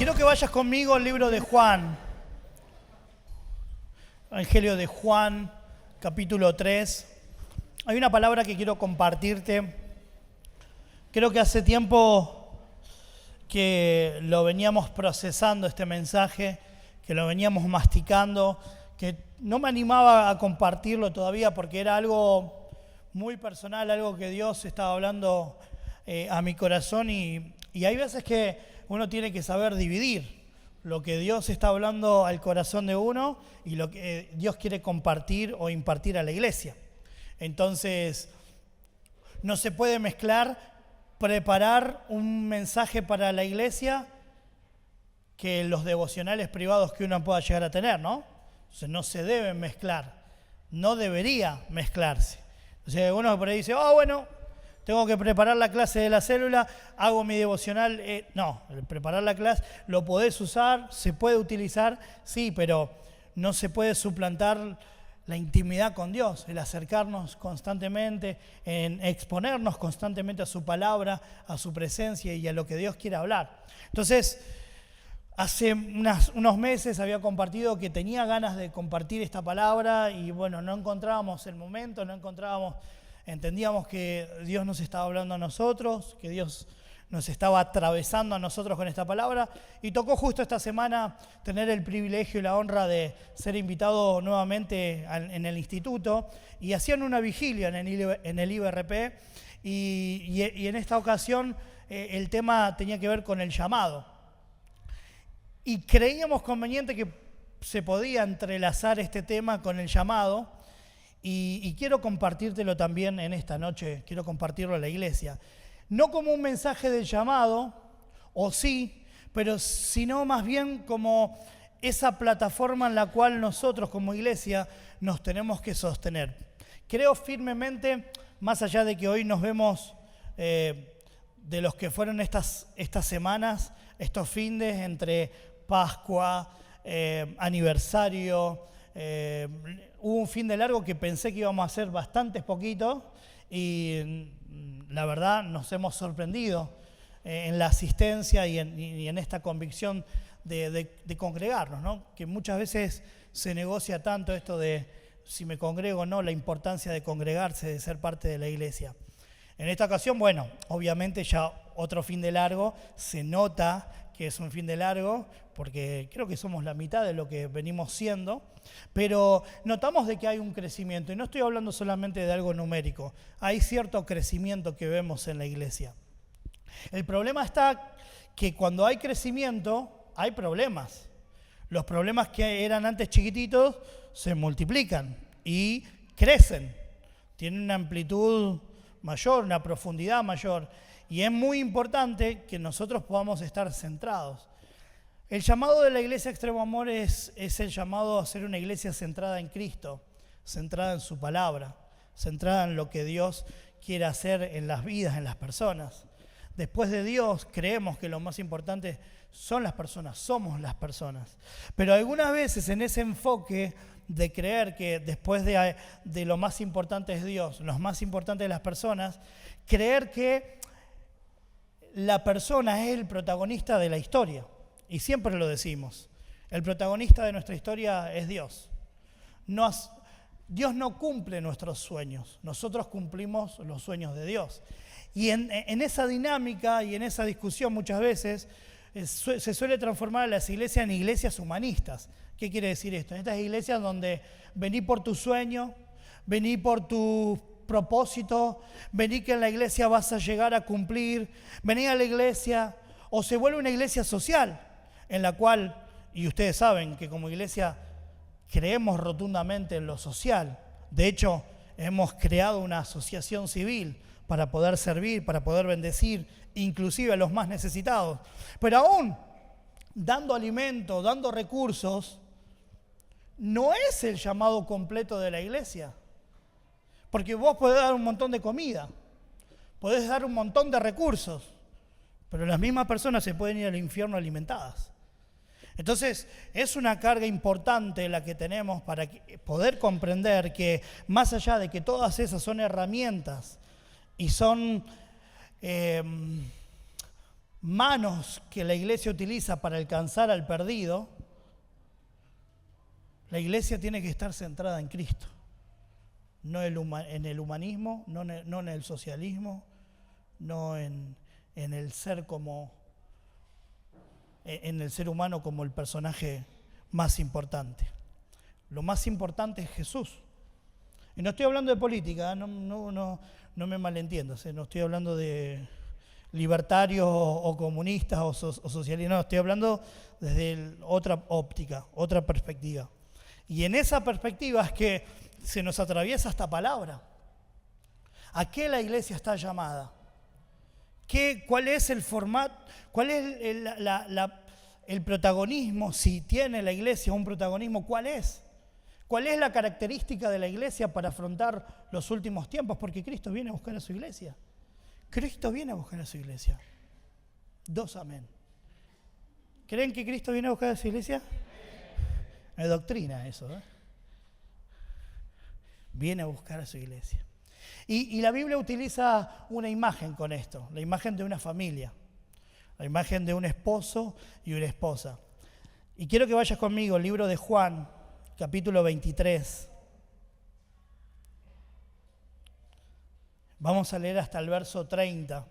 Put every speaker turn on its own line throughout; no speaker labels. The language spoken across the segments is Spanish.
Quiero que vayas conmigo al libro de Juan, Evangelio de Juan, capítulo 3. Hay una palabra que quiero compartirte. Creo que hace tiempo que lo veníamos procesando este mensaje, que lo veníamos masticando, que no me animaba a compartirlo todavía porque era algo muy personal, algo que Dios estaba hablando a mi corazón y hay veces que uno tiene que saber dividir lo que Dios está hablando al corazón de uno y lo que Dios quiere compartir o impartir a la iglesia. Entonces, no se puede mezclar, preparar un mensaje para la iglesia que los devocionales privados que uno pueda llegar a tener, ¿no? Entonces, no se deben mezclar, no debería mezclarse. Entonces, uno por ahí dice, bueno, tengo que preparar la clase de la célula, hago mi devocional. No, preparar la clase lo podés usar, se puede utilizar, sí, pero no se puede suplantar la intimidad con Dios, el acercarnos constantemente, en exponernos constantemente a su palabra, a su presencia y a lo que Dios quiere hablar. Entonces, hace unos meses había compartido que tenía ganas de compartir esta palabra y bueno, no encontrábamos el momento, entendíamos que Dios nos estaba hablando a nosotros, que Dios nos estaba atravesando a nosotros con esta palabra y tocó justo esta semana tener el privilegio y la honra de ser invitado nuevamente en el instituto y hacían una vigilia en el IBRP y en esta ocasión el tema tenía que ver con el llamado y creíamos conveniente que se podía entrelazar este tema con el llamado. Y quiero compartírtelo también en esta noche, quiero compartirlo a la iglesia. No como un mensaje de llamado, o sí, pero sino más bien como esa plataforma en la cual nosotros como iglesia nos tenemos que sostener. Creo firmemente, más allá de que hoy nos vemos de los que fueron estas semanas, estos findes entre Pascua, aniversario. Hubo un fin de largo que pensé que íbamos a hacer bastantes poquitos y la verdad nos hemos sorprendido en la asistencia y en esta convicción de congregarnos, ¿no? Que muchas veces se negocia tanto esto de si me congrego o no, la importancia de congregarse, de ser parte de la iglesia. En esta ocasión, bueno, obviamente ya otro fin de largo, se nota que es un fin de largo, porque creo que somos la mitad de lo que venimos siendo, pero notamos de que hay un crecimiento, y no estoy hablando solamente de algo numérico, hay cierto crecimiento que vemos en la iglesia. El problema está que cuando hay crecimiento, hay problemas. Los problemas que eran antes chiquititos se multiplican y crecen, tienen una amplitud mayor, una profundidad mayor, y es muy importante que nosotros podamos estar centrados. El llamado de la Iglesia Extremo Amor es el llamado a ser una iglesia centrada en Cristo, centrada en su palabra, centrada en lo que Dios quiere hacer en las vidas, en las personas. Después de Dios, creemos que lo más importante son las personas, somos las personas. Pero algunas veces en ese enfoque de creer que después de lo más importante es Dios, lo más importante es las personas, creer que la persona es el protagonista de la historia. Y siempre lo decimos, el protagonista de nuestra historia es Dios. Dios no cumple nuestros sueños, nosotros cumplimos los sueños de Dios. Y en esa dinámica y en esa discusión muchas veces se suele transformar a las iglesias en iglesias humanistas. ¿Qué quiere decir esto? En estas iglesias donde vení por tu sueño, vení por tu propósito, vení que en la iglesia vas a llegar a cumplir, vení a la iglesia, o se vuelve una iglesia social, en la cual, y ustedes saben que como iglesia creemos rotundamente en lo social. De hecho, hemos creado una asociación civil para poder servir, para poder bendecir, inclusive a los más necesitados. Pero aún dando alimento, dando recursos, no es el llamado completo de la iglesia. Porque vos podés dar un montón de comida, podés dar un montón de recursos, pero las mismas personas se pueden ir al infierno alimentadas. Entonces, es una carga importante la que tenemos para poder comprender que más allá de que todas esas son herramientas y son manos que la iglesia utiliza para alcanzar al perdido, la iglesia tiene que estar centrada en Cristo, no en el humanismo, no en el socialismo, no en el ser en el ser humano como el personaje más importante. Lo más importante es Jesús. Y no estoy hablando de política, no me malentiendas, no estoy hablando de libertarios o comunistas o socialistas, no, estoy hablando desde otra óptica, otra perspectiva. Y en esa perspectiva es que se nos atraviesa esta palabra. ¿A qué la iglesia está llamada? ¿Cuál es el formato? ¿Cuál es el protagonismo? Si tiene la iglesia un protagonismo, ¿cuál es? ¿Cuál es la característica de la iglesia para afrontar los últimos tiempos? Porque Cristo viene a buscar a su iglesia. Cristo viene a buscar a su iglesia. 2 amén. ¿Creen que Cristo viene a buscar a su iglesia? Es doctrina eso, ¿eh? Viene a buscar a su iglesia. Y la Biblia utiliza una imagen con esto, la imagen de una familia, la imagen de un esposo y una esposa. Y quiero que vayas conmigo al libro de Juan, capítulo 23. Vamos a leer hasta el verso 30.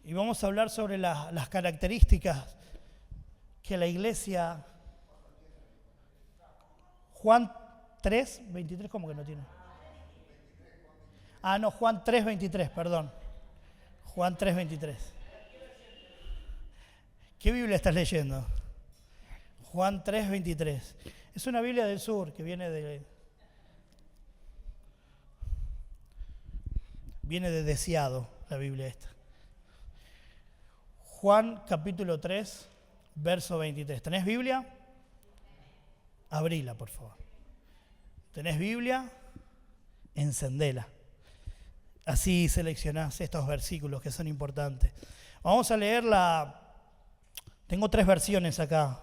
Y vamos a hablar sobre las características que la iglesia... Juan 3, 23, ¿cómo que no tiene? No, Juan 3, 23, perdón. Juan 3, 23. ¿Qué Biblia estás leyendo? Juan 3, 23. Es una Biblia del sur que viene de Deseado, la Biblia esta. Juan capítulo 3, verso 23. ¿Tenés Biblia? Abrila, por favor. ¿Tenés Biblia? Encendela. Así seleccionás estos versículos que son importantes. Vamos a leer Tengo 3 versiones acá.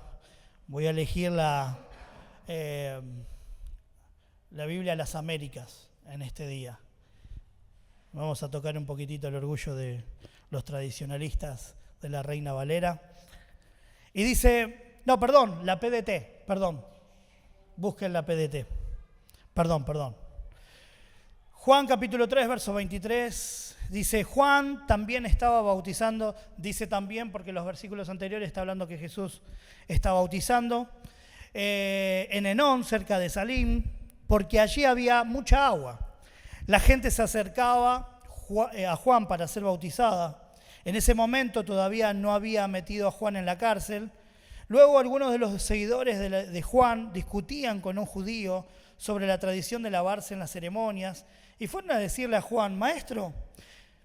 Voy a elegir la Biblia de las Américas en este día. Vamos a tocar un poquitito el orgullo de los tradicionalistas de la Reina Valera. Y dice, la PDT, busquen la PDT. Perdón. Juan capítulo 3, verso 23, dice, Juan también estaba bautizando, dice también porque los versículos anteriores está hablando que Jesús está bautizando, en Enón, cerca de Salim, porque allí había mucha agua. La gente se acercaba a Juan para ser bautizada. En ese momento todavía no había metido a Juan en la cárcel. Luego algunos de los seguidores de Juan discutían con un judío sobre la tradición de lavarse en las ceremonias y fueron a decirle a Juan, Maestro,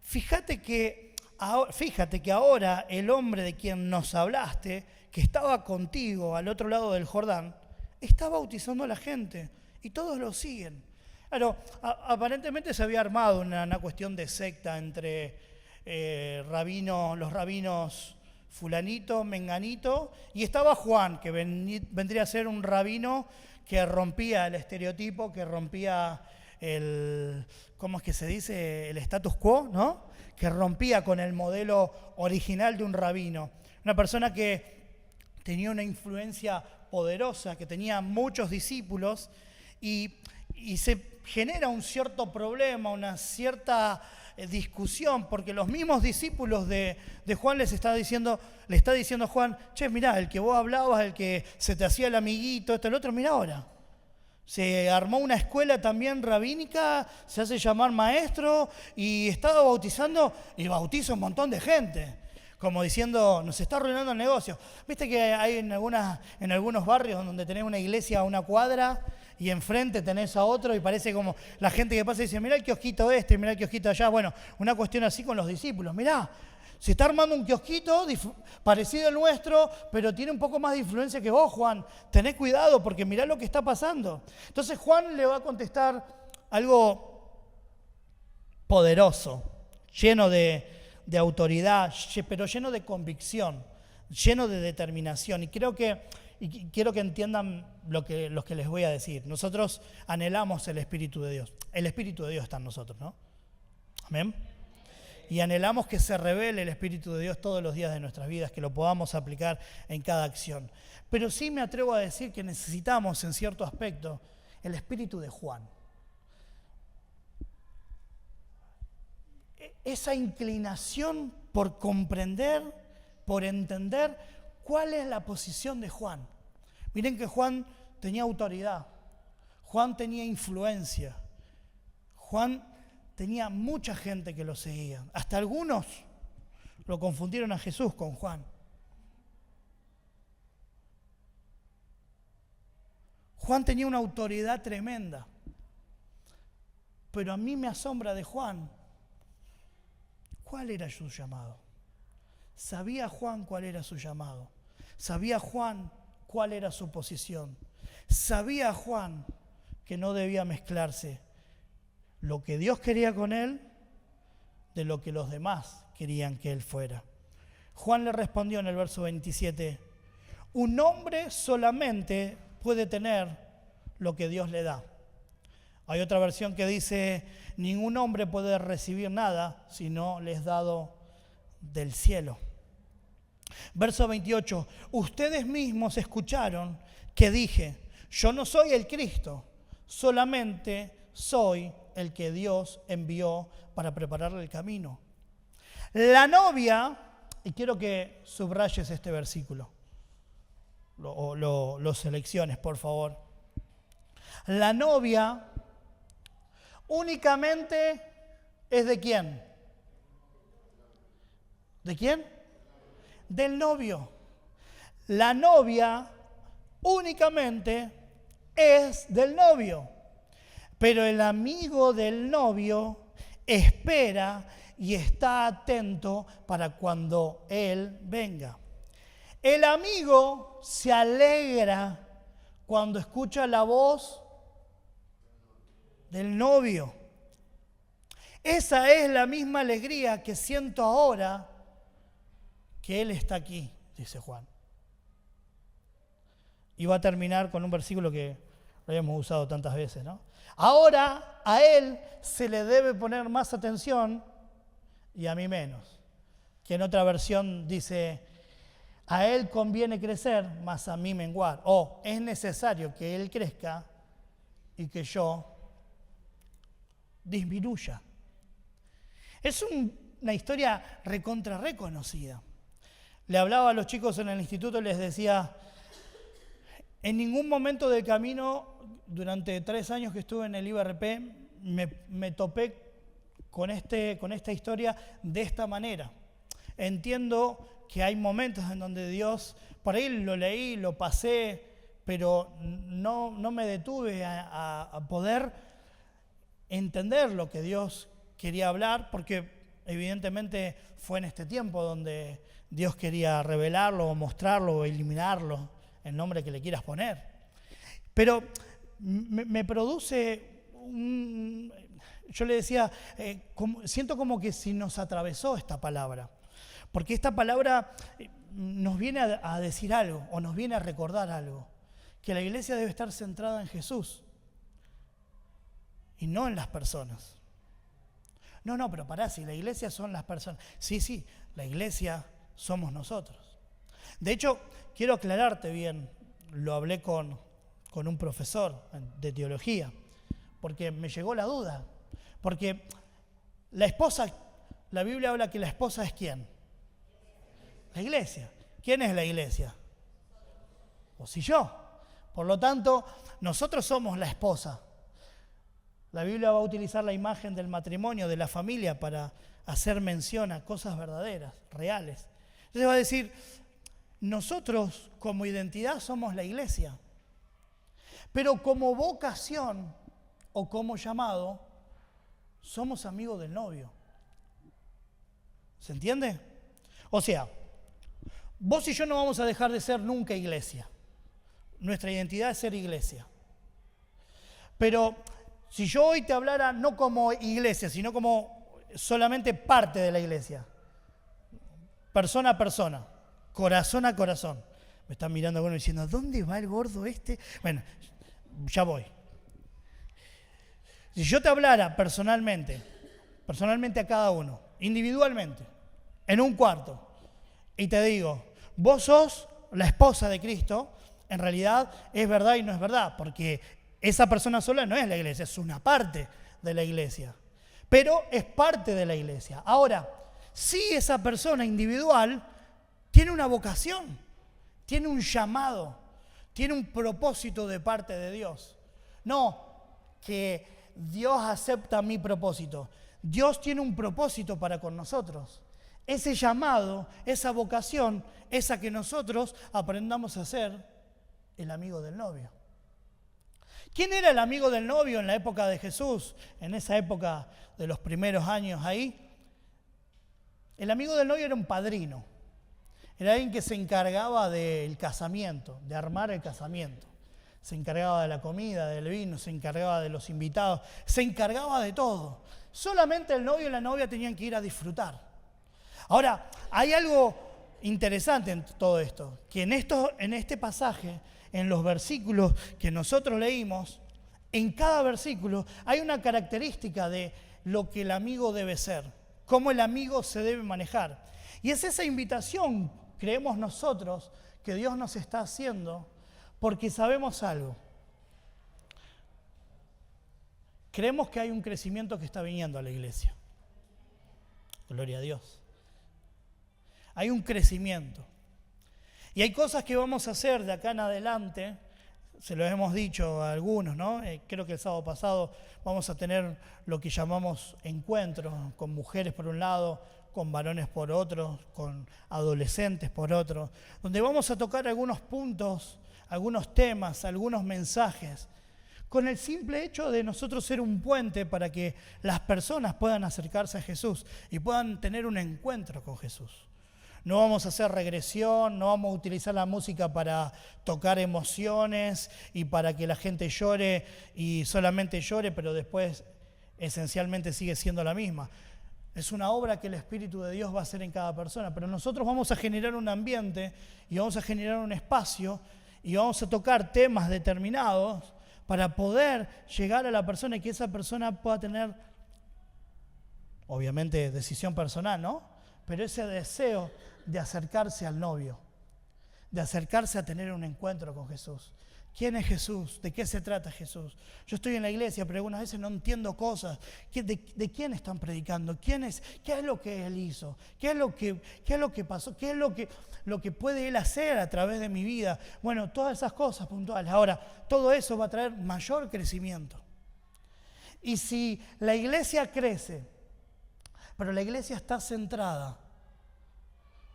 fíjate que ahora el hombre de quien nos hablaste, que estaba contigo al otro lado del Jordán, está bautizando a la gente y todos lo siguen. Claro, aparentemente se había armado una cuestión de secta entre los rabinos fulanito, menganito, y estaba Juan, que vendría a ser un rabino que rompía el estereotipo, que rompía ¿cómo es que se dice? El status quo, ¿no? Que rompía con el modelo original de un rabino. Una persona que tenía una influencia poderosa, que tenía muchos discípulos, y se genera un cierto problema, una cierta discusión, porque los mismos discípulos de Juan le está diciendo a Juan, che, mirá, el que vos hablabas, el que se te hacía el amiguito, el otro, mirá ahora. Se armó una escuela también rabínica, se hace llamar maestro y estaba bautizando y bautiza un montón de gente. Como diciendo, nos está arruinando el negocio. Viste que hay en algunos barrios donde tenés una iglesia a una cuadra y enfrente tenés a otro y parece como la gente que pasa y dice, mirá el kiosquito este, mirá el kiosquito allá. Bueno, una cuestión así con los discípulos. Mirá, se está armando un kiosquito parecido al nuestro, pero tiene un poco más de influencia que vos, Juan. Tené cuidado porque mirá lo que está pasando. Entonces Juan le va a contestar algo poderoso, lleno de autoridad, pero lleno de convicción, lleno de determinación. Y quiero que entiendan los que les voy a decir. Nosotros anhelamos el Espíritu de Dios. El Espíritu de Dios está en nosotros, ¿no? Amén. y anhelamos que se revele el Espíritu de Dios todos los días de nuestras vidas, que lo podamos aplicar en cada acción. Pero sí me atrevo a decir que necesitamos, en cierto aspecto, el espíritu de Juan. Esa inclinación por comprender, por entender cuál es la posición de Juan. Miren que Juan tenía autoridad, Juan tenía influencia, Juan tenía mucha gente que lo seguía. Hasta algunos lo confundieron a Jesús con Juan. Juan tenía una autoridad tremenda. Pero a mí me asombra de Juan. ¿Cuál era su llamado? ¿Sabía Juan cuál era su llamado? ¿Sabía Juan cuál era su posición? ¿Sabía Juan que no debía mezclarse lo que Dios quería con él de lo que los demás querían que él fuera? Juan le respondió en el verso 27, un hombre solamente puede tener lo que Dios le da. Hay otra versión que dice, ningún hombre puede recibir nada si no le es dado del cielo. Verso 28, ustedes mismos escucharon que dije, yo no soy el Cristo, solamente soy el que Dios envió para prepararle el camino. La novia, y quiero que subrayes este versículo, lo selecciones por favor. La novia únicamente es ¿de quién? ¿De quién? Del novio. La novia únicamente es del novio. Pero el amigo del novio espera y está atento para cuando él venga. El amigo se alegra cuando escucha la voz del novio. Esa es la misma alegría que siento ahora que él está aquí, dice Juan. Y va a terminar con un versículo que lo habíamos usado tantas veces, ¿no? Ahora a él se le debe poner más atención y a mí menos. Que en otra versión dice, a él conviene crecer, mas a mí menguar. O es necesario que él crezca y que yo disminuya. Es una historia recontra reconocida. Le hablaba a los chicos en el instituto y les decía, en ningún momento del camino, durante 3 años que estuve en el IBRP, me topé con esta historia de esta manera. Entiendo que hay momentos en donde Dios, por ahí lo leí, lo pasé, pero no me detuve a poder entender lo que Dios quería hablar, porque evidentemente fue en este tiempo donde Dios quería revelarlo, o mostrarlo, o eliminarlo, el nombre que le quieras poner. Pero me produce yo le decía, siento como que si nos atravesó esta palabra, porque esta palabra nos viene a decir algo, o nos viene a recordar algo, que la iglesia debe estar centrada en Jesús y no en las personas. No, pero pará, si la iglesia son las personas. Sí, la iglesia somos nosotros. De hecho, quiero aclararte bien, lo hablé con un profesor de teología, porque me llegó la duda. Porque la esposa, la Biblia habla que la esposa es ¿quién? La iglesia. ¿Quién es la iglesia? Vos y yo. Por lo tanto, nosotros somos la esposa. La Biblia va a utilizar la imagen del matrimonio, de la familia, para hacer mención a cosas verdaderas, reales. Entonces va a decir, nosotros como identidad somos la iglesia, pero como vocación o como llamado, somos amigos del novio. ¿Se entiende? O sea, vos y yo no vamos a dejar de ser nunca iglesia. Nuestra identidad es ser iglesia. Pero si yo hoy te hablara no como iglesia, sino como solamente parte de la iglesia, persona a persona, corazón a corazón. Me están mirando algunos diciendo, ¿dónde va el gordo este? Bueno, ya voy. Si yo te hablara personalmente a cada uno, individualmente, en un cuarto, y te digo, vos sos la esposa de Cristo, en realidad es verdad y no es verdad, porque esa persona sola no es la iglesia, es una parte de la iglesia, pero es parte de la iglesia. Ahora, si esa persona individual tiene una vocación, tiene un llamado, tiene un propósito de parte de Dios. No que Dios acepta mi propósito. Dios tiene un propósito para con nosotros. Ese llamado, esa vocación, es a que nosotros aprendamos a ser el amigo del novio. ¿Quién era el amigo del novio en la época de Jesús? En esa época de los primeros años ahí. El amigo del novio era un padrino. Era alguien que se encargaba del casamiento, de armar el casamiento. Se encargaba de la comida, del vino, se encargaba de los invitados, se encargaba de todo. Solamente el novio y la novia tenían que ir a disfrutar. Ahora, hay algo interesante en todo esto, que en este pasaje, en los versículos que nosotros leímos, en cada versículo hay una característica de lo que el amigo debe ser, cómo el amigo se debe manejar. Y es esa invitación, creemos nosotros, que Dios nos está haciendo, porque sabemos algo. Creemos que hay un crecimiento que está viniendo a la iglesia. Gloria a Dios. Hay un crecimiento. Y hay cosas que vamos a hacer de acá en adelante, se lo hemos dicho a algunos, ¿no? Creo que el sábado pasado vamos a tener lo que llamamos encuentros con mujeres por un lado, con varones por otro, con adolescentes por otro, donde vamos a tocar algunos puntos, algunos temas, algunos mensajes, con el simple hecho de nosotros ser un puente para que las personas puedan acercarse a Jesús y puedan tener un encuentro con Jesús. No vamos a hacer regresión, no vamos a utilizar la música para tocar emociones y para que la gente llore y solamente llore, pero después esencialmente sigue siendo la misma. Es una obra que el Espíritu de Dios va a hacer en cada persona, pero nosotros vamos a generar un ambiente y vamos a generar un espacio y vamos a tocar temas determinados para poder llegar a la persona y que esa persona pueda tener, obviamente, decisión personal, ¿no? Pero ese deseo de acercarse al novio, de acercarse a tener un encuentro con Jesús. ¿Quién es Jesús? ¿De qué se trata Jesús? Yo estoy en la iglesia, pero algunas veces no entiendo cosas. ¿De quién están predicando? ¿Quién es? ¿Qué es lo que Él hizo? ¿Qué es lo que pasó? ¿Qué es lo que puede Él hacer a través de mi vida? Bueno, todas esas cosas puntuales. Ahora, todo eso va a traer mayor crecimiento. Y si la iglesia crece, pero la iglesia está centrada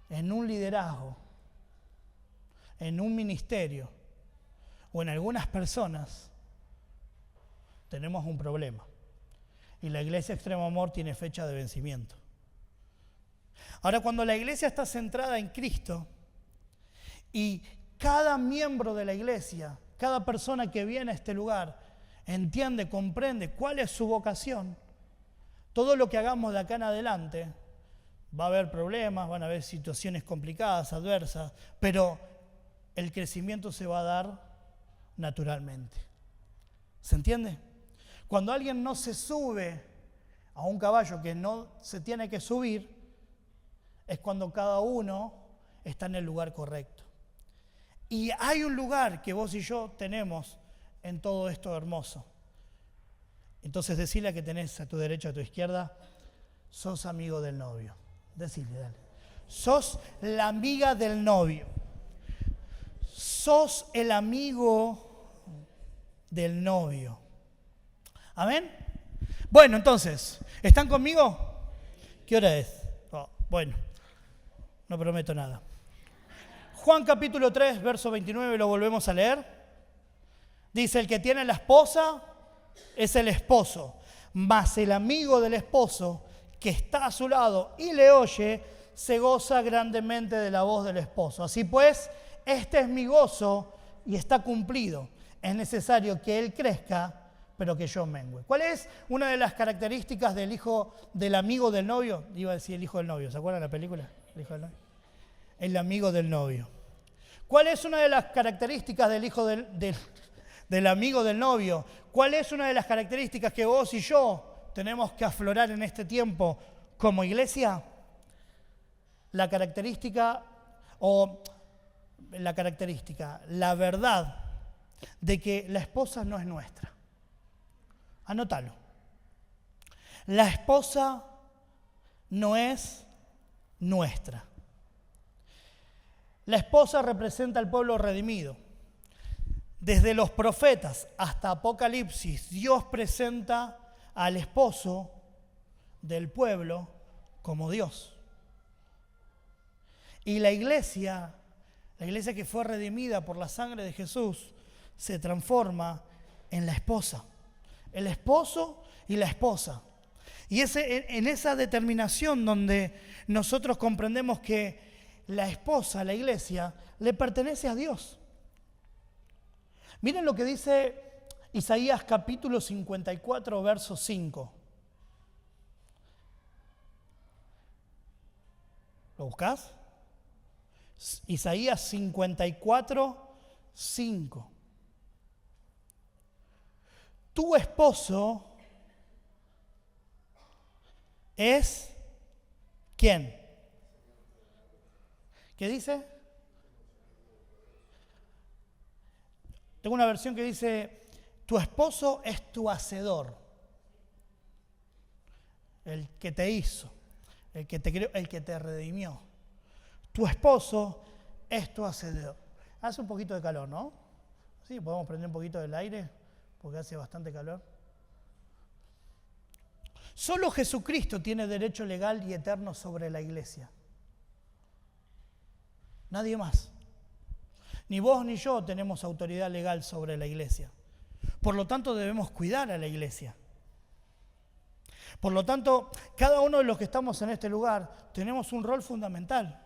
en un liderazgo, en un ministerio o en algunas personas, tenemos un problema. Y la iglesia Extremo Amor tiene fecha de vencimiento. Ahora, cuando la iglesia está centrada en Cristo y cada miembro de la iglesia, cada persona que viene a este lugar, entiende, comprende cuál es su vocación, todo lo que hagamos de acá en adelante, va a haber problemas, van a haber situaciones complicadas, adversas, pero el crecimiento se va a dar naturalmente. ¿Se entiende? Cuando alguien no se sube a un caballo que no se tiene que subir, es cuando cada uno está en el lugar correcto. Y hay un lugar que vos y yo tenemos en todo esto hermoso. Entonces decile a que tenés a tu derecha, a tu izquierda, sos amigo del novio. Decile, dale. Sos la amiga del novio. Sos el amigo del novio. ¿Amén? Bueno, entonces, ¿están conmigo? ¿Qué hora es? Oh, bueno, no prometo nada. Juan capítulo 3, verso 29, lo volvemos a leer. Dice, el que tiene la esposa es el esposo, mas el amigo del esposo que está a su lado y le oye, se goza grandemente de la voz del esposo. Así pues, este es mi gozo y está cumplido. Es necesario que él crezca, pero que yo mengüe. ¿Cuál es una de las características del hijo, del amigo del novio? Iba a decir el hijo del novio, ¿se acuerdan de la película? El hijo del novio. El amigo del novio. ¿Cuál es una de las características del hijo del amigo del novio? ¿Cuál es una de las características que vos y yo tenemos que aflorar en este tiempo como iglesia, la verdad de que la esposa no es nuestra. Anótalo. La esposa no es nuestra. La esposa representa al pueblo redimido. Desde los profetas hasta Apocalipsis, Dios presenta al esposo del pueblo como Dios. Y la iglesia que fue redimida por la sangre de Jesús, se transforma en la esposa. El esposo y la esposa. Y en esa determinación donde nosotros comprendemos que la esposa, la iglesia, le pertenece a Dios. Miren lo que dice Isaías capítulo 54, verso 5. ¿Lo buscás? Isaías 54, 5. Tu esposo es ¿quién? ¿Qué dice? Tengo una versión que dice, tu esposo es tu hacedor, el que te hizo, el que te creó, el que te redimió. Tu esposo es tu hacedor. Hace un poquito de calor, ¿no? Sí, podemos prender un poquito del aire, porque hace bastante calor. Solo Jesucristo tiene derecho legal y eterno sobre la iglesia. Nadie más. Ni vos ni yo tenemos autoridad legal sobre la iglesia. Por lo tanto, debemos cuidar a la iglesia. Por lo tanto, cada uno de los que estamos en este lugar tenemos un rol fundamental.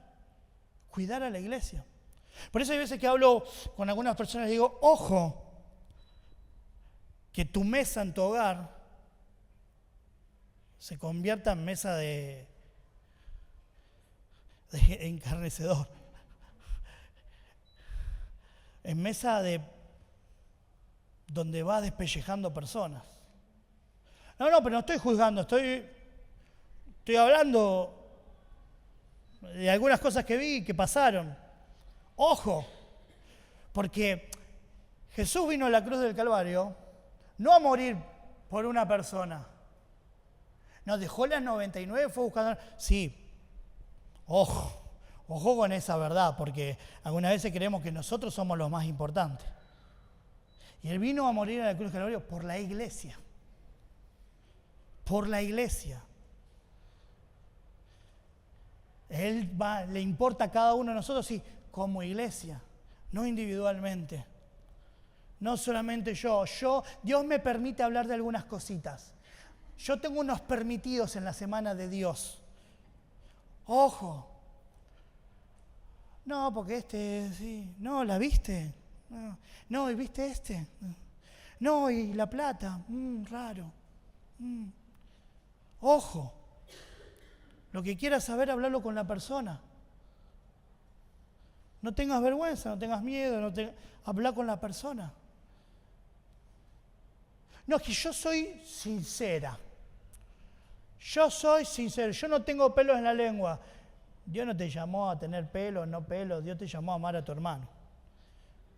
Cuidar a la iglesia. Por eso hay veces que hablo con algunas personas y digo, ojo, que tu mesa en tu hogar se convierta en mesa de encarnecedor. En mesa de donde va despellejando personas. No, pero no estoy juzgando, estoy hablando de algunas cosas que vi y que pasaron. Ojo, porque Jesús vino a la cruz del Calvario no a morir por una persona. No, dejó las 99, fue buscando. Sí, ojo con esa verdad, porque algunas veces creemos que nosotros somos los más importantes. Y Él vino a morir en la cruz del Calvario por la iglesia. Por la iglesia. Le importa a cada uno de nosotros, sí, como iglesia, no individualmente. No solamente yo. Dios me permite hablar de algunas cositas. Yo tengo unos permitidos en la semana de Dios. Ojo. No, porque sí. No, ¿la viste? No, ¿y viste este? No, ¿y la plata? Raro. Ojo. Lo que quieras saber, hablarlo con la persona. No tengas vergüenza, no tengas miedo, habla con la persona. No, es que yo soy sincera. Yo soy sincero, yo no tengo pelos en la lengua. Dios no te llamó a tener pelo, no pelo, Dios te llamó a amar a tu hermano.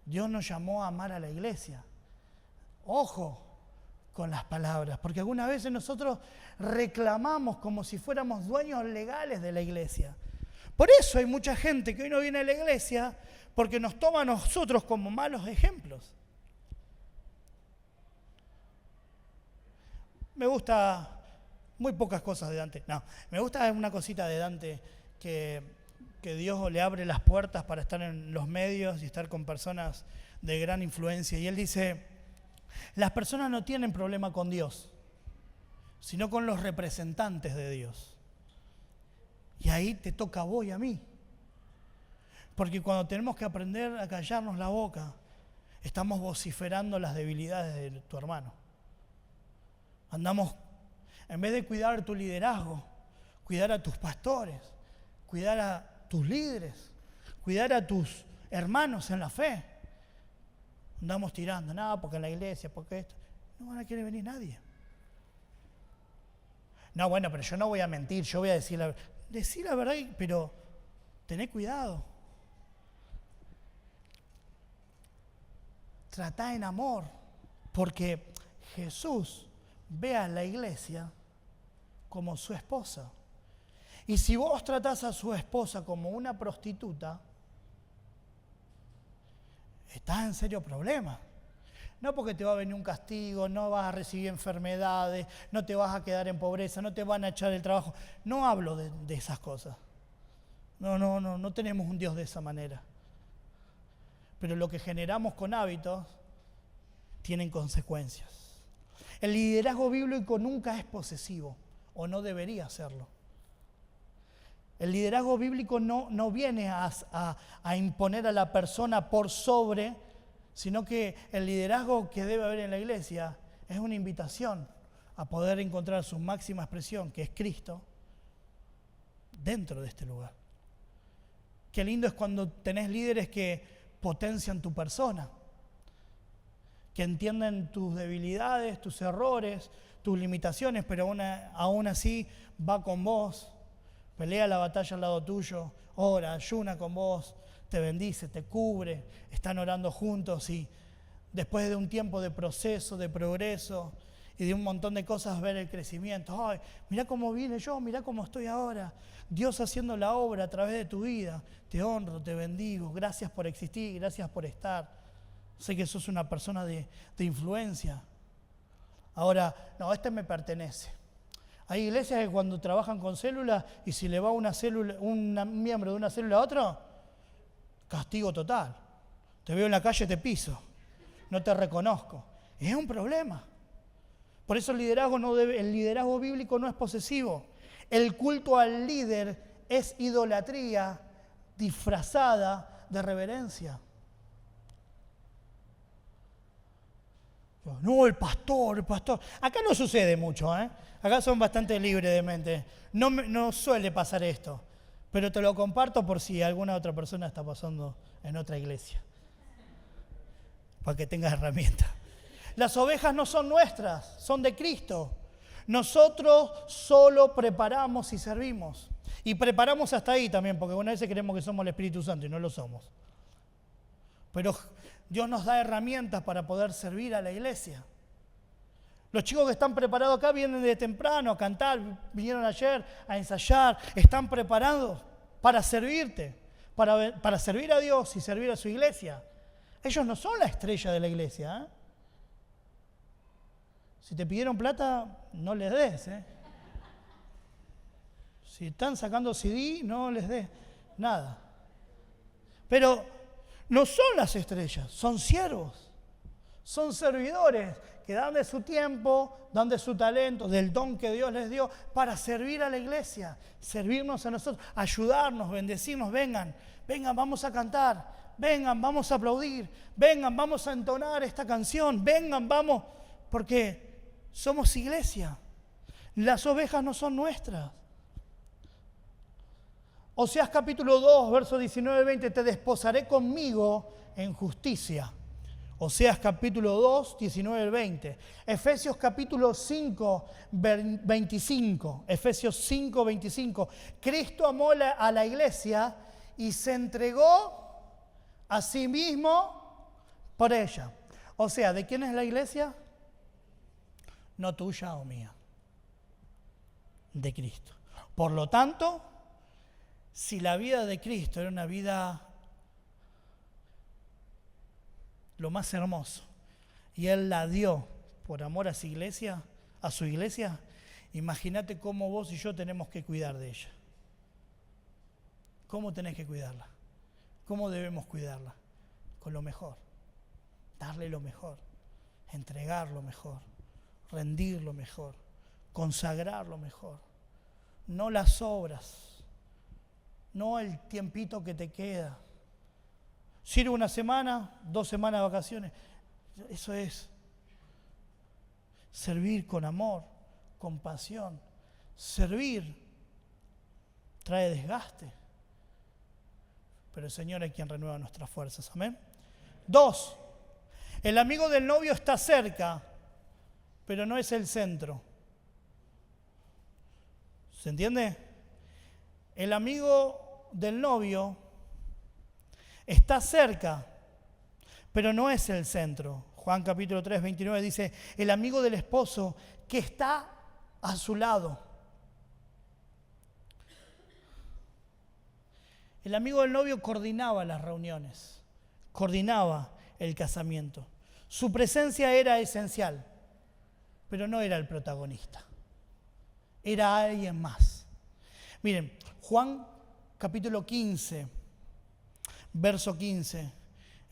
Dios nos llamó a amar a la iglesia. Ojo con las palabras, porque algunas veces nosotros reclamamos como si fuéramos dueños legales de la iglesia. Por eso hay mucha gente que hoy no viene a la iglesia porque nos toma a nosotros como malos ejemplos. Me gusta muy pocas cosas de Dante. No, me gusta una cosita de Dante que Dios le abre las puertas para estar en los medios y estar con personas de gran influencia. Y él dice, las personas no tienen problema con Dios, sino con los representantes de Dios. Y ahí te toca a vos y a mí. Porque cuando tenemos que aprender a callarnos la boca, estamos vociferando las debilidades de tu hermano. Andamos, en vez de cuidar tu liderazgo, cuidar a tus pastores, cuidar a tus líderes, cuidar a tus hermanos en la fe. Andamos tirando, no, porque en la iglesia, porque esto. No van a querer venir nadie. No, bueno, pero yo no voy a mentir, yo voy a decir la verdad. Decí la verdad, pero tené cuidado. Tratá en amor, porque Jesús ve a la iglesia como su esposa. Y si vos tratás a su esposa como una prostituta, estás en serio problema. No porque te va a venir un castigo, no vas a recibir enfermedades, no te vas a quedar en pobreza, no te van a echar el trabajo. No hablo de esas cosas. No tenemos un Dios de esa manera. Pero lo que generamos con hábitos tienen consecuencias. El liderazgo bíblico nunca es posesivo, o no debería serlo. El liderazgo bíblico no viene a imponer a la persona por sobre, sino que el liderazgo que debe haber en la iglesia es una invitación a poder encontrar su máxima expresión, que es Cristo, dentro de este lugar. Qué lindo es cuando tenés líderes que potencian tu persona, que entienden tus debilidades, tus errores, tus limitaciones, pero aún así va con vos, pelea la batalla al lado tuyo, ora, ayuna con vos, te bendice, te cubre, están orando juntos y después de un tiempo de proceso, de progreso y de un montón de cosas ver el crecimiento. Ay, mirá cómo vine yo, mirá cómo estoy ahora. Dios haciendo la obra a través de tu vida. Te honro, te bendigo, gracias por existir, gracias por estar. Sé que sos una persona de influencia. Ahora, no, este me pertenece. Hay iglesias que cuando trabajan con células y si le va un miembro de una célula a otro, castigo total. Te veo en la calle, te piso. No te reconozco. Es un problema. Por eso el liderazgo bíblico no es posesivo. El culto al líder es idolatría disfrazada de reverencia. No, el pastor. Acá no sucede mucho, ¿eh? Acá son bastante libres de mente. No suele pasar esto. Pero te lo comparto por si alguna otra persona está pasando en otra iglesia. Para que tengas herramientas. Las ovejas no son nuestras, son de Cristo. Nosotros solo preparamos y servimos. Y preparamos hasta ahí también, porque una vez creemos que somos el Espíritu Santo y no lo somos. Pero Dios nos da herramientas para poder servir a la iglesia. Los chicos que están preparados acá vienen de temprano a cantar, vinieron ayer a ensayar, están preparados para servirte, para servir a Dios y servir a su iglesia. Ellos no son la estrella de la iglesia, ¿eh? Si te pidieron plata, no les des, ¿eh? Si están sacando CD, no les des nada. Pero no son las estrellas, son siervos, son servidores que dan de su tiempo, dan de su talento, del don que Dios les dio para servir a la iglesia, servirnos a nosotros, ayudarnos, bendecirnos. Vengan, vamos a cantar, vengan, vamos a aplaudir, vengan, vamos a entonar esta canción, vengan, vamos, porque somos iglesia. Las ovejas no son nuestras. Oseas capítulo 2, versos 19 y 20, te desposaré conmigo en justicia. Oseas capítulo 2, 19 y 20. Efesios capítulo 5, 25. Efesios 5, 25. Cristo amó a la iglesia y se entregó a sí mismo por ella. O sea, ¿de quién es la iglesia? No tuya o mía. De Cristo. Por lo tanto, si la vida de Cristo era una vida lo más hermoso, y Él la dio por amor a su iglesia, imagínate cómo vos y yo tenemos que cuidar de ella. ¿Cómo tenés que cuidarla? ¿Cómo debemos cuidarla? Con lo mejor, darle lo mejor, entregar lo mejor, rendir lo mejor, consagrar lo mejor. No las obras, no el tiempito que te queda. Sirve una semana, 2 semanas de vacaciones. Eso es servir con amor, con pasión. Servir trae desgaste, pero el Señor es quien renueva nuestras fuerzas. Amén. 2. El amigo del novio está cerca, pero no es el centro. ¿Se entiende? El amigo del novio está cerca, pero no es el centro. Juan capítulo 3, 29 dice, el amigo del esposo que está a su lado. El amigo del novio coordinaba las reuniones, coordinaba el casamiento. Su presencia era esencial, pero no era el protagonista. Era alguien más. Miren, Juan capítulo 15, verso 15.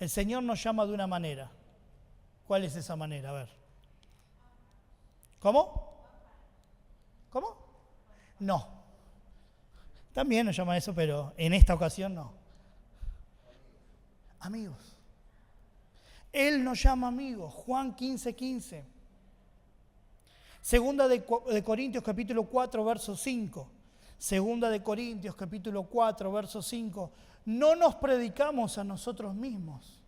El Señor nos llama de una manera. ¿Cuál es esa manera? A ver. ¿Cómo? ¿Cómo? No. También nos llama eso, pero en esta ocasión no. Amigos. Él nos llama amigos. Juan 15, 15. Segunda de Corintios capítulo 4, verso 5. Segunda de Corintios capítulo 4, verso 5. No nos predicamos a nosotros mismos.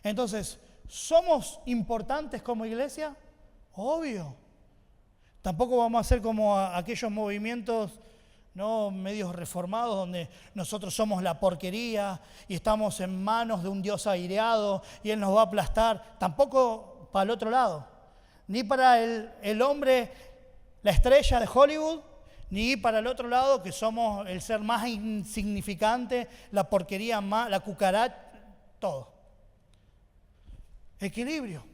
Entonces, ¿somos importantes como iglesia? Obvio. Tampoco vamos a ser como aquellos movimientos, ¿no?, medios reformados donde nosotros somos la porquería y estamos en manos de un Dios aireado y Él nos va a aplastar. Tampoco para el otro lado. Ni para el hombre, la estrella de Hollywood, ni para el otro lado que somos el ser más insignificante, la porquería más, la cucaracha, todo. Equilibrio.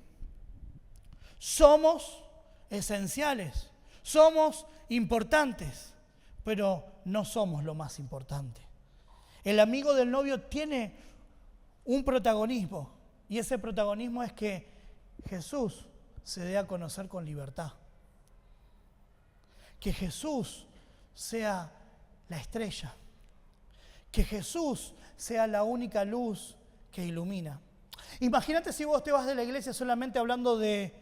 Somos esenciales, somos importantes, pero no somos lo más importante. El amigo del novio tiene un protagonismo, y ese protagonismo es que Jesús se dé a conocer con libertad. Que Jesús sea la estrella. Que Jesús sea la única luz que ilumina. Imagínate si vos te vas de la iglesia solamente hablando de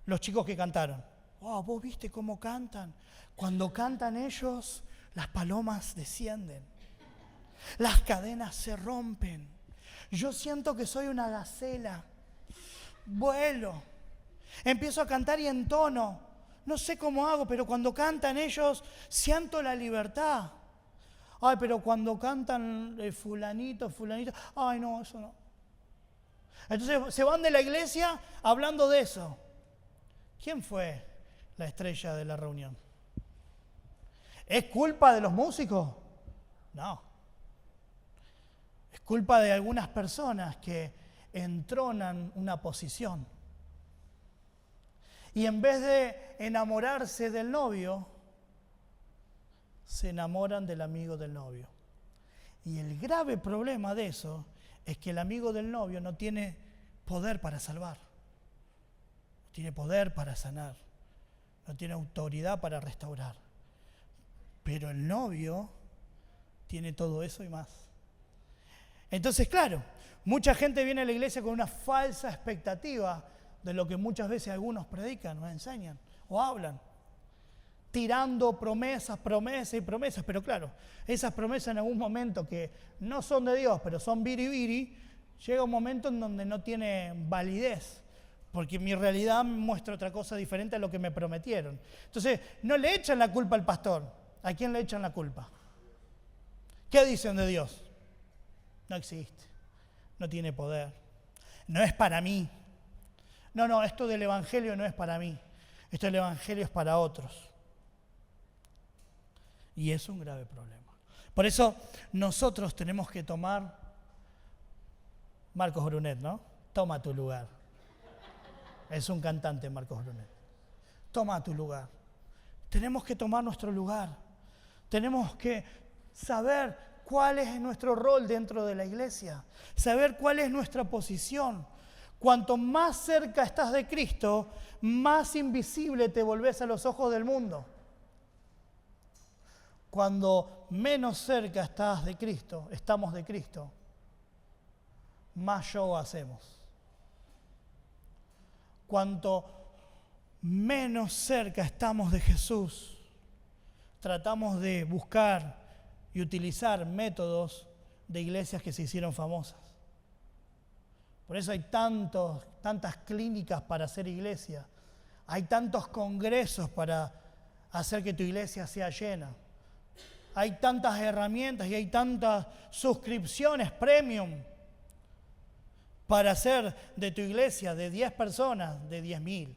los chicos que cantaron. Wow, ¿vos viste cómo cantan? Cuando cantan ellos, las palomas descienden. Las cadenas se rompen. Yo siento que soy una gacela. Vuelo. Empiezo a cantar y entono. No sé cómo hago, pero cuando cantan ellos, siento la libertad. Ay, pero cuando cantan fulanito, ay no, eso no. Entonces se van de la iglesia hablando de eso. ¿Quién fue la estrella de la reunión? ¿Es culpa de los músicos? No. Es culpa de algunas personas que entronan una posición. Y en vez de enamorarse del novio, se enamoran del amigo del novio. Y el grave problema de eso es que el amigo del novio no tiene poder para salvar, no tiene poder para sanar, no tiene autoridad para restaurar. Pero el novio tiene todo eso y más. Entonces, claro, mucha gente viene a la iglesia con una falsa expectativa de lo que muchas veces algunos predican o enseñan o hablan, tirando promesas y promesas, pero claro, esas promesas en algún momento que no son de Dios, pero son biribiri, llega un momento en donde no tiene validez, porque mi realidad me muestra otra cosa diferente a lo que me prometieron. Entonces, no le echan la culpa al pastor. ¿A quién le echan la culpa? ¿Qué dicen de Dios? No existe, no tiene poder, no es para mí. No, esto del evangelio no es para mí, esto del evangelio es para otros. Y es un grave problema. Por eso nosotros tenemos que tomar, Marcos Brunet, ¿no? Toma tu lugar. Es un cantante, Marcos Brunet. Toma tu lugar. Tenemos que tomar nuestro lugar. Tenemos que saber cuál es nuestro rol dentro de la iglesia. Saber cuál es nuestra posición. Cuanto más cerca estás de Cristo, más invisible te volvés a los ojos del mundo. Cuando menos cerca estamos de Cristo, más show hacemos. Cuanto menos cerca estamos de Jesús, tratamos de buscar y utilizar métodos de iglesias que se hicieron famosas. Por eso hay tantas clínicas para hacer iglesia, hay tantos congresos para hacer que tu iglesia sea llena. Hay tantas herramientas y hay tantas suscripciones premium para hacer de tu iglesia de 10 personas, de 10.000.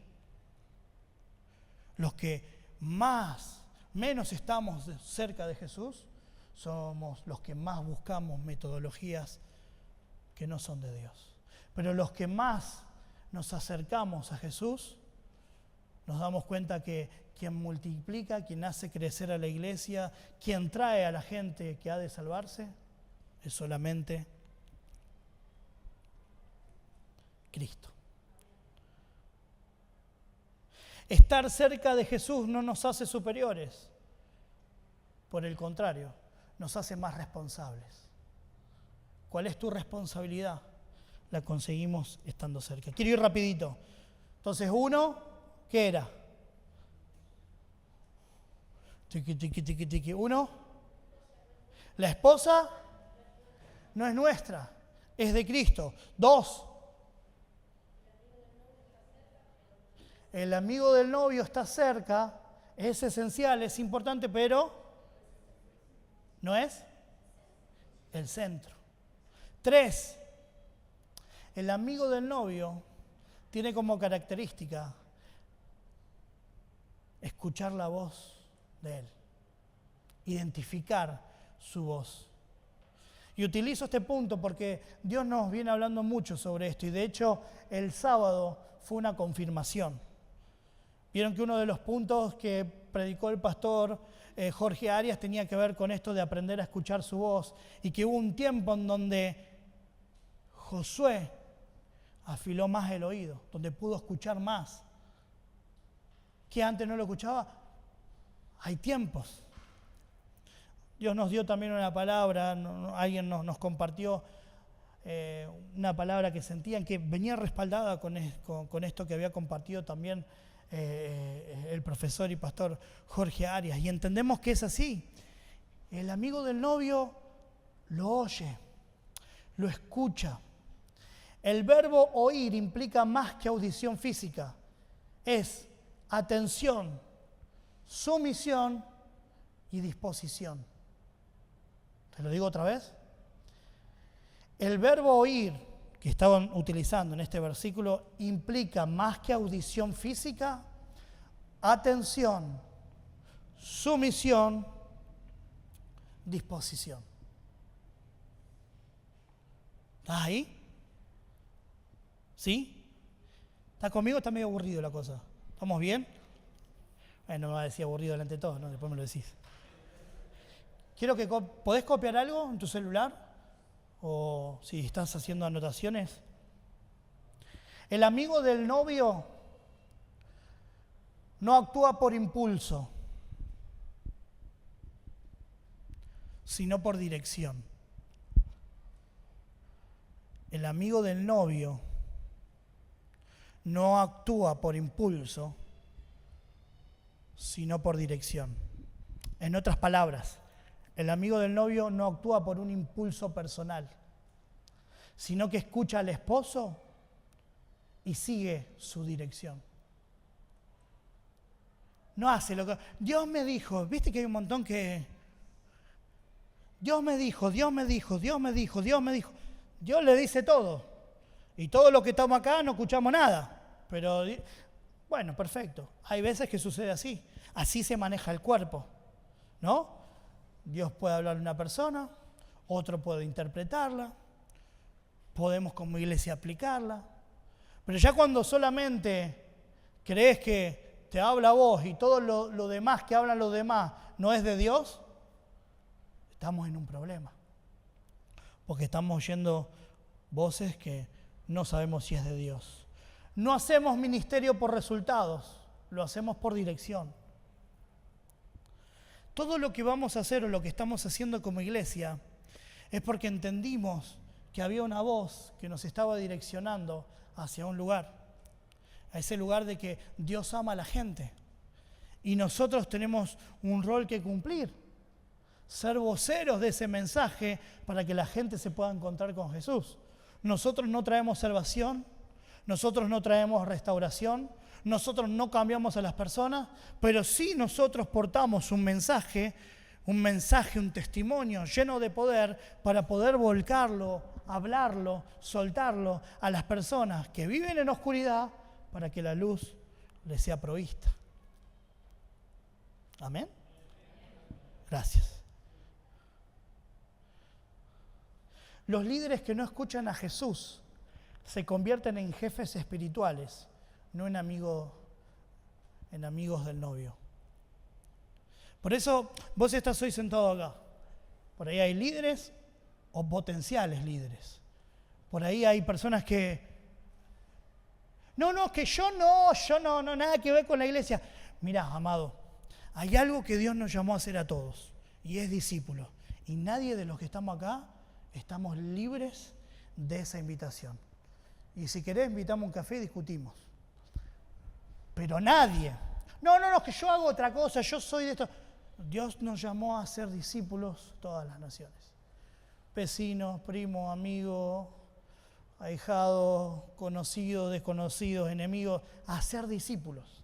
Los que menos estamos cerca de Jesús, somos los que más buscamos metodologías que no son de Dios. Pero los que más nos acercamos a Jesús, nos damos cuenta que quien multiplica, quien hace crecer a la iglesia, quien trae a la gente que ha de salvarse, es solamente Cristo. Estar cerca de Jesús no nos hace superiores. Por el contrario, nos hace más responsables. ¿Cuál es tu responsabilidad? La conseguimos estando cerca. Quiero ir rapidito. Entonces, uno, ¿qué era? Uno, la esposa no es nuestra, es de Cristo. Dos, el amigo del novio está cerca, es esencial, es importante, pero no es el centro. Tres, el amigo del novio tiene como característica escuchar la voz de él, identificar su voz. Y utilizo este punto porque Dios nos viene hablando mucho sobre esto y de hecho el sábado fue una confirmación. Vieron que uno de los puntos que predicó el pastor Jorge Arias tenía que ver con esto de aprender a escuchar su voz y que hubo un tiempo en donde Josué afiló más el oído, donde pudo escuchar más. Que antes no lo escuchaba. Hay tiempos. Dios nos dio también una palabra, alguien nos compartió una palabra que sentían que venía respaldada con esto que había compartido también el profesor y pastor Jorge Arias. Y entendemos que es así. El amigo del novio lo oye, lo escucha. El verbo oír implica más que audición física. Es atención, sumisión y disposición. ¿Te lo digo otra vez? El verbo oír que estaban utilizando en este versículo implica más que audición física, atención, sumisión, disposición. ¿Estás ahí? ¿Sí? ¿Estás conmigo? Está medio aburrido la cosa. ¿Estamos bien? No me va a decir aburrido delante de todos, ¿no? Después me lo decís. Quiero que ¿podés copiar algo en tu celular? O si estás haciendo anotaciones. El amigo del novio no actúa por impulso, sino por dirección. El amigo del novio no actúa por impulso, sino por dirección. En otras palabras, el amigo del novio no actúa por un impulso personal, sino que escucha al esposo y sigue su dirección. No hace lo que... Dios me dijo, viste que hay un montón que... Dios me dijo. Dios le dice todo. Y todos los que estamos acá no escuchamos nada. Pero, bueno, perfecto. Hay veces que sucede así. Así se maneja el cuerpo, ¿no? Dios puede hablar a una persona, otro puede interpretarla, podemos como iglesia aplicarla. Pero ya cuando solamente crees que te habla a vos y todo lo demás que hablan los demás no es de Dios, estamos en un problema. Porque estamos oyendo voces que no sabemos si es de Dios. No hacemos ministerio por resultados, lo hacemos por dirección. Todo lo que vamos a hacer o lo que estamos haciendo como iglesia es porque entendimos que había una voz que nos estaba direccionando hacia un lugar, a ese lugar de que Dios ama a la gente. Y nosotros tenemos un rol que cumplir, ser voceros de ese mensaje para que la gente se pueda encontrar con Jesús. Nosotros no traemos salvación, nosotros no traemos restauración, nosotros no cambiamos a las personas, pero sí nosotros portamos un mensaje, un testimonio lleno de poder para poder volcarlo, hablarlo, soltarlo a las personas que viven en oscuridad para que la luz les sea provista. Amén. Gracias. Los líderes que no escuchan a Jesús se convierten en jefes espirituales, no en amigos del novio. Por eso vos estás hoy sentado acá. Por ahí hay líderes o potenciales líderes. Por ahí hay personas que... No, que yo no, nada que ver con la iglesia. Mirá, amado, hay algo que Dios nos llamó a hacer a todos, y es discípulos. Y nadie de los que estamos acá estamos libres de esa invitación. Y si querés, invitamos un café y discutimos. Pero nadie. No, que yo hago otra cosa, yo soy de esto. Dios nos llamó a ser discípulos todas las naciones. Vecinos, primos, amigos, ahijados, conocidos, desconocidos, enemigos, a ser discípulos.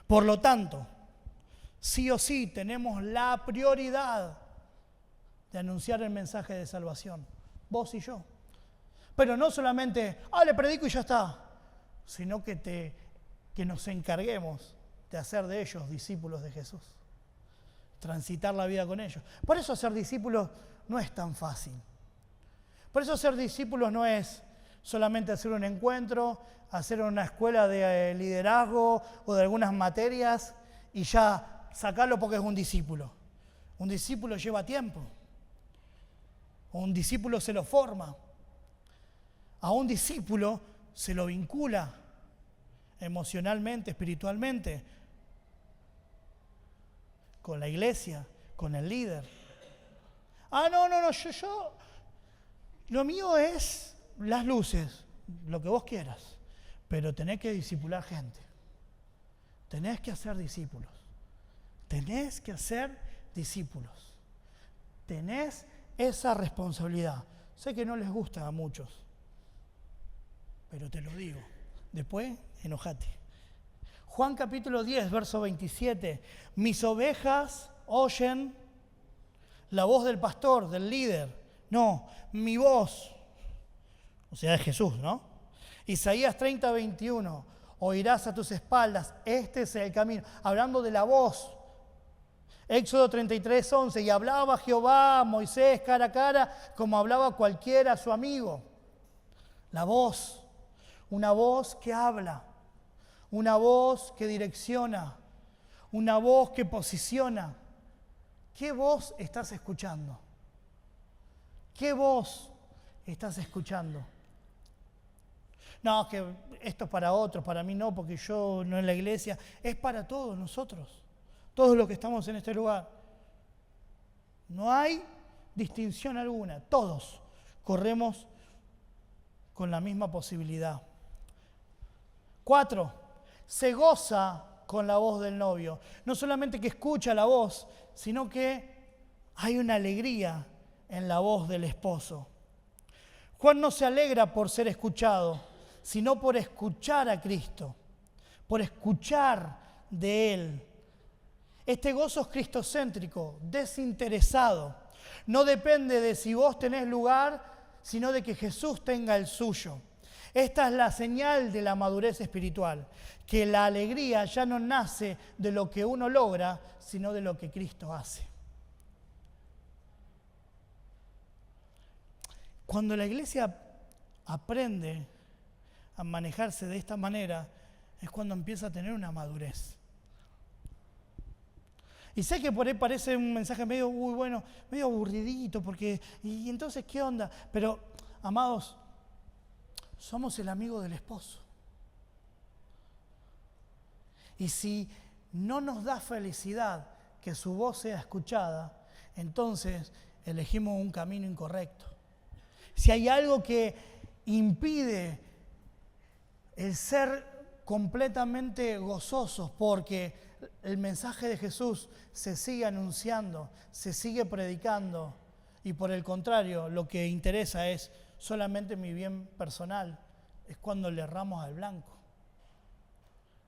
Por lo tanto, sí o sí tenemos la prioridad de anunciar el mensaje de salvación, vos y yo. Pero no solamente, le predico y ya está, sino que nos encarguemos de hacer de ellos discípulos de Jesús, transitar la vida con ellos. Por eso ser discípulos no es tan fácil. Por eso ser discípulos no es solamente hacer un encuentro, hacer una escuela de liderazgo o de algunas materias y ya sacarlo porque es un discípulo. Un discípulo lleva tiempo. Un discípulo se lo forma. A un discípulo se lo vincula emocionalmente, espiritualmente, con la iglesia, con el líder. Yo, lo mío es las luces, lo que vos quieras, pero tenés que discipular gente. Tenés que hacer discípulos. Tenés que hacer discípulos. Tenés esa responsabilidad. Sé que no les gusta a muchos, pero te lo digo. Después, enojate. Juan capítulo 10, verso 27. Mis ovejas oyen la voz del pastor, del líder. No, mi voz. O sea, de Jesús, ¿no? Isaías 30, 21. Oirás a tus espaldas. Este es el camino. Hablando de la voz. Éxodo 33, 11. Y hablaba Jehová a Moisés cara a cara, como hablaba cualquiera a su amigo. La voz. Una voz que habla. Una voz que direcciona. Una voz que posiciona. ¿Qué voz estás escuchando? ¿Qué voz estás escuchando? No, que esto es para otros, para mí no, porque yo no en la iglesia. Es para todos nosotros, todos los que estamos en este lugar. No hay distinción alguna, todos corremos con la misma posibilidad. 4, se goza con la voz del novio. No solamente que escucha la voz, sino que hay una alegría en la voz del esposo. Juan no se alegra por ser escuchado, sino por escuchar a Cristo, por escuchar de Él. Este gozo es cristocéntrico, desinteresado. No depende de si vos tenés lugar, sino de que Jesús tenga el suyo. Esta es la señal de la madurez espiritual, que la alegría ya no nace de lo que uno logra, sino de lo que Cristo hace. Cuando la iglesia aprende a manejarse de esta manera, es cuando empieza a tener una madurez. Y sé que por ahí parece un mensaje medio, medio aburridito, porque, ¿y entonces qué onda? Pero, amados, somos el amigo del esposo. Y si no nos da felicidad que su voz sea escuchada, entonces elegimos un camino incorrecto. Si hay algo que impide el ser completamente gozosos porque el mensaje de Jesús se sigue anunciando, se sigue predicando, y por el contrario, lo que interesa es solamente mi bien personal, es cuando le erramos al blanco.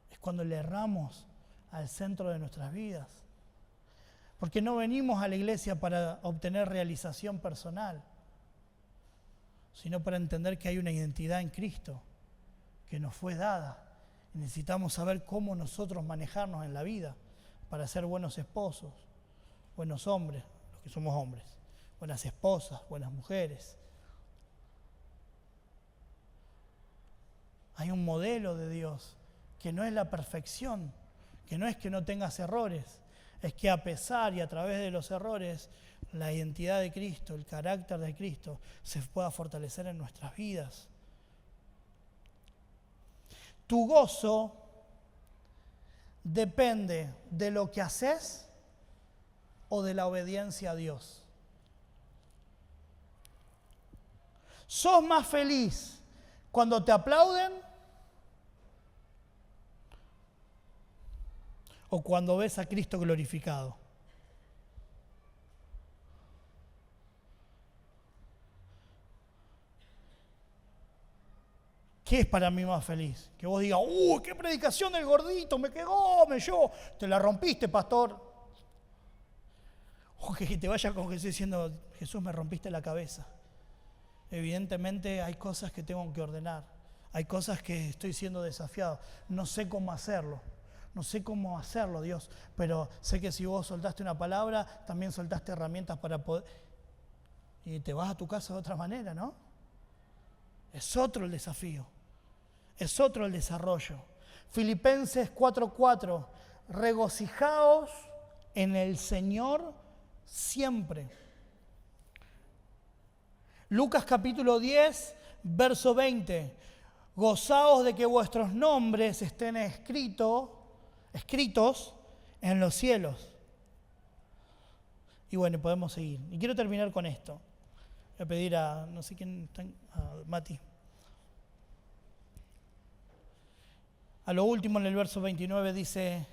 Es cuando le erramos al centro de nuestras vidas. Porque no venimos a la iglesia para obtener realización personal, sino para entender que hay una identidad en Cristo que nos fue dada. Y necesitamos saber cómo nosotros manejarnos en la vida para ser buenos esposos, buenos hombres, los que somos hombres, buenas esposas, buenas mujeres. Hay un modelo de Dios que no es la perfección, que no es que no tengas errores, es que a pesar y a través de los errores, la identidad de Cristo, el carácter de Cristo, se pueda fortalecer en nuestras vidas. Tu gozo depende de lo que haces o de la obediencia a Dios. ¿Sos más feliz cuando te aplauden o cuando ves a Cristo glorificado? ¿Qué es para mí más feliz? Que vos digas, qué predicación del gordito, me quedó, me llevó. Te la rompiste, pastor. O que te vaya con Jesús diciendo, Jesús, me rompiste la cabeza. Evidentemente hay cosas que tengo que ordenar. Hay cosas que estoy siendo desafiado. No sé cómo hacerlo. No sé cómo hacerlo, Dios. Pero sé que si vos soltaste una palabra, también soltaste herramientas para poder... Y te vas a tu casa de otra manera, ¿no? Es otro el desafío. Es otro el desarrollo. Filipenses 4:4. Regocijaos en el Señor siempre. Lucas capítulo 10, verso 20. Gozaos de que vuestros nombres estén escritos en los cielos. Y bueno, podemos seguir. Y quiero terminar con esto. Voy a pedir a, no sé quién, a Mati. A lo último, en el verso 29 dice,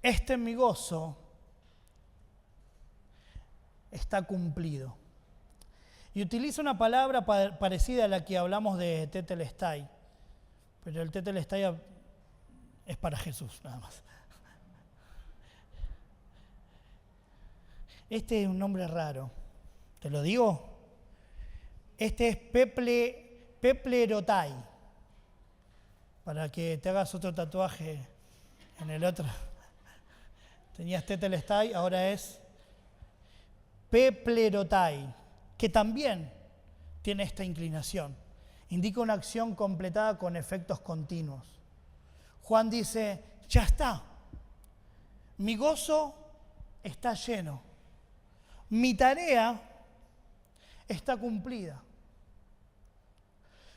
este es mi gozo está cumplido. Y utiliza una palabra parecida a la que hablamos de Tetelestai, pero el Tetelestai es para Jesús, nada más. Este es un nombre raro, ¿te lo digo? Este es Peplerotai, para que te hagas otro tatuaje en el otro. Tenías Tetelestai, ahora es Peplerotai, que también tiene esta inclinación. Indica una acción completada con efectos continuos. Juan dice, ya está, mi gozo está lleno, mi tarea está cumplida.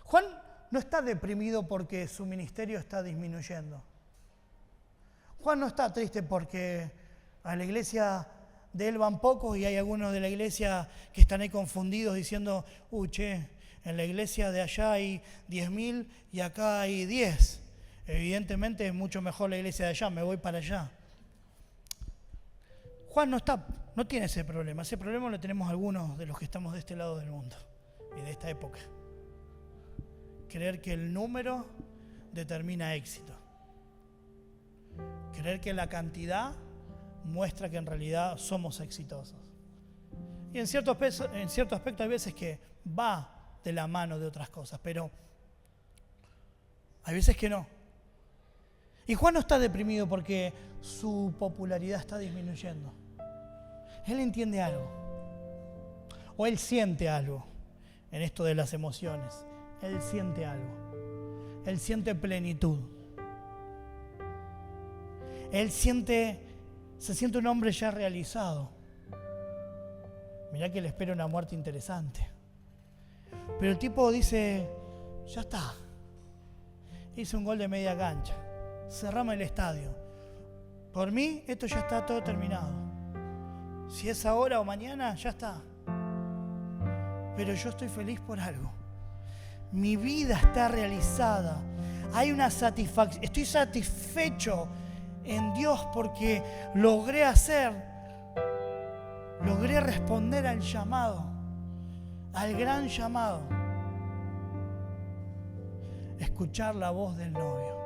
Juan no está deprimido porque su ministerio está disminuyendo. Juan no está triste porque a la iglesia de él van pocos y hay algunos de la iglesia que están ahí confundidos diciendo, en la iglesia de allá hay 10.000 y acá hay 10. Evidentemente es mucho mejor la iglesia de allá, me voy para allá. Juan no tiene ese problema. Ese problema lo tenemos algunos de los que estamos de este lado del mundo y de esta época. Creer que el número determina éxito. Creer que la cantidad muestra que en realidad somos exitosos. Y en cierto aspecto hay veces que va de la mano de otras cosas, pero hay veces que no. Y Juan no está deprimido porque su popularidad está disminuyendo. Él entiende algo, o él siente algo en esto de las emociones. Él siente algo. Él siente plenitud. Él se siente un hombre ya realizado. Mirá que le espera una muerte interesante. Pero el tipo dice, ya está. Hice un gol de media cancha. Cerramos el estadio. Por mí, esto ya está todo terminado. Si es ahora o mañana, ya está. Pero yo estoy feliz por algo. Mi vida está realizada. Hay una satisfacción. Estoy satisfecho en Dios porque logré responder al llamado, al gran llamado. Escuchar la voz del novio.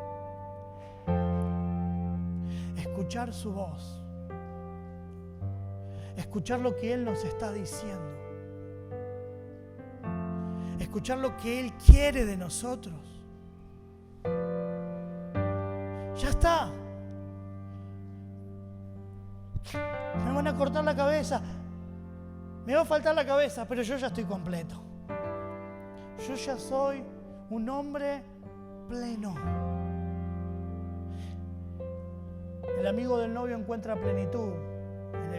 escuchar su voz, escuchar lo que Él nos está diciendo, escuchar lo que Él quiere de nosotros. Ya está. Me van a cortar la cabeza, me va a faltar la cabeza, pero yo ya estoy completo. Yo ya soy un hombre pleno. El amigo del novio encuentra plenitud en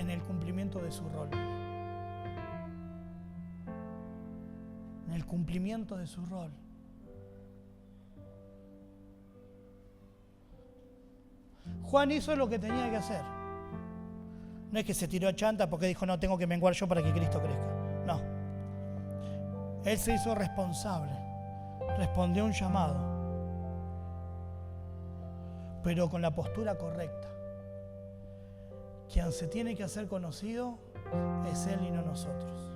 el cumplimiento de su rol. En el cumplimiento de su rol. Juan hizo lo que tenía que hacer. No es que se tiró a chanta porque dijo, no, tengo que menguar yo para que Cristo crezca. No. Él se hizo responsable. Respondió a un llamado. Pero con la postura correcta. Quien se tiene que hacer conocido es Él y no nosotros.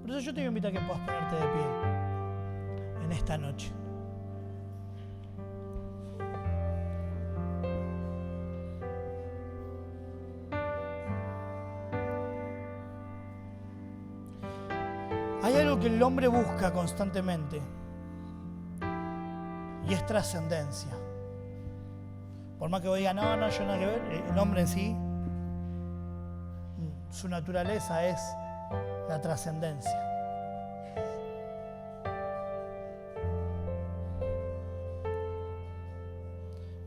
Por eso yo te voy a invitar a que puedas ponerte de pie en esta noche. Hay algo que el hombre busca constantemente y es trascendencia. Por más que vos digas, no, yo nada que ver, el hombre en sí, su naturaleza es la trascendencia.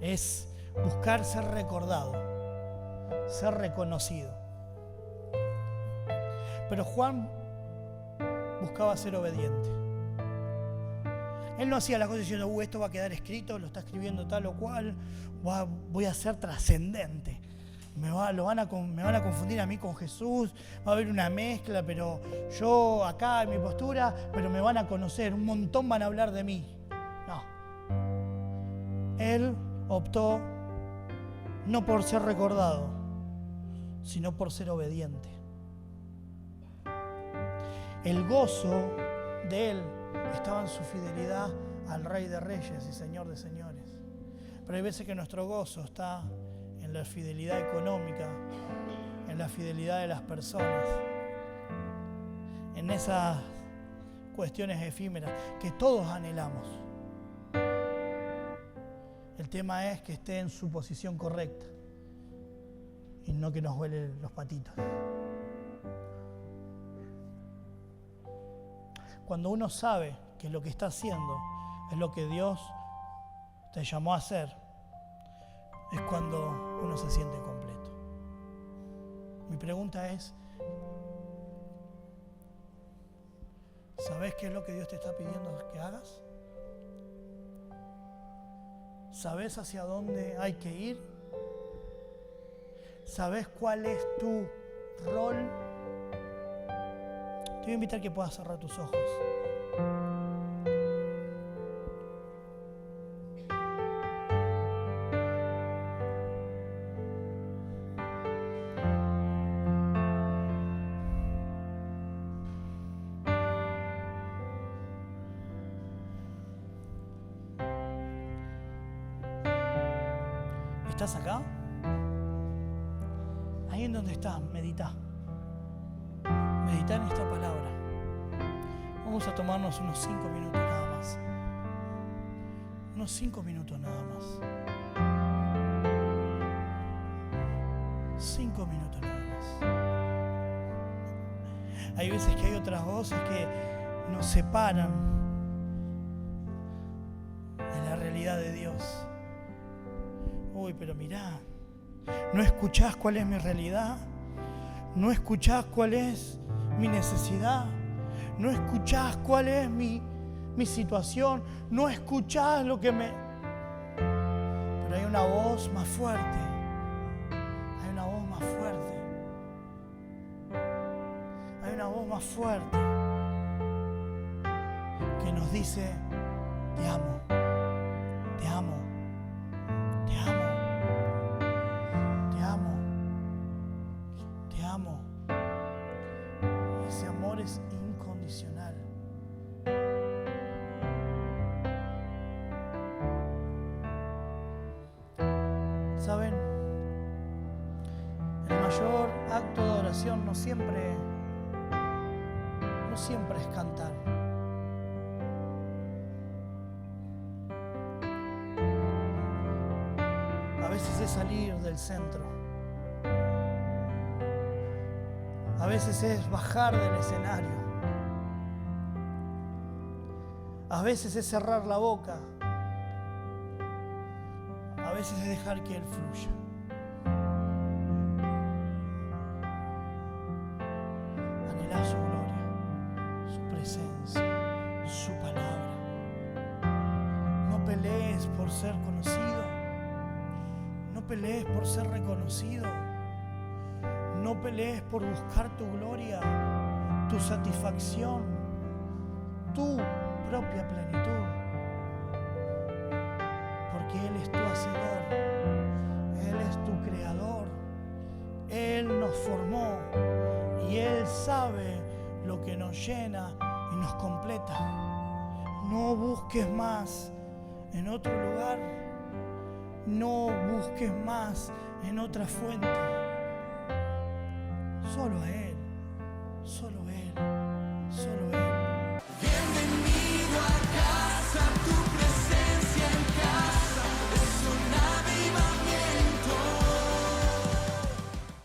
Es buscar ser recordado, ser reconocido. Pero Juan buscaba ser obediente. Él no hacía las cosas diciendo, esto va a quedar escrito, lo está escribiendo tal o cual, voy a ser trascendente. Me van a confundir a mí con Jesús, va a haber una mezcla, pero yo acá en mi postura, pero me van a conocer, un montón van a hablar de mí. No. Él optó no por ser recordado, sino por ser obediente. El gozo de él estaba en su fidelidad al Rey de Reyes y Señor de Señores. Pero hay veces que nuestro gozo está en la fidelidad económica, en la fidelidad de las personas, en esas cuestiones efímeras que todos anhelamos. El tema es que esté en su posición correcta y no que nos huelen los patitos. Cuando uno sabe que lo que está haciendo es lo que Dios te llamó a hacer, es cuando uno se siente completo. Mi pregunta es, ¿sabes qué es lo que Dios te está pidiendo que hagas? ¿Sabes hacia dónde hay que ir? ¿Sabes cuál es tu rol? Te voy a invitar a que puedas cerrar tus ojos. ¿Estás acá? Ahí en donde estás, medita. Medita en esta palabra. Vamos a tomarnos unos 5 minutos nada más. Unos 5 minutos nada más. 5 minutos nada más. Hay veces que hay otras voces que nos separan de la realidad de Dios. Uy, pero mirá, ¿no escuchás cuál es mi realidad? ¿No escuchás cuál es mi necesidad? ¿No escuchás cuál es mi situación? ¿No escuchás lo que me...? Pero hay una voz más fuerte. Hay una voz más fuerte. Hay una voz más fuerte que nos dice, te amo, te amo, te amo, te amo, te amo. Ese amor es incondicional. ¿Saben? mayor acto de oración no siempre es cantar. A veces es salir del centro. A veces es bajar del escenario. A veces es cerrar la boca. A veces es dejar que Él fluya. Anhelar su gloria, su presencia, su palabra. No pelees por ser conocido. No pelees por ser reconocido. No pelees por buscar tu gloria, tu satisfacción, tu propia plenitud. Porque Él es tu hacedor, Él es tu creador, Él nos formó y Él sabe lo que nos llena y nos completa. No busques más en otro lugar, no busques más en otra fuente, solo a Él.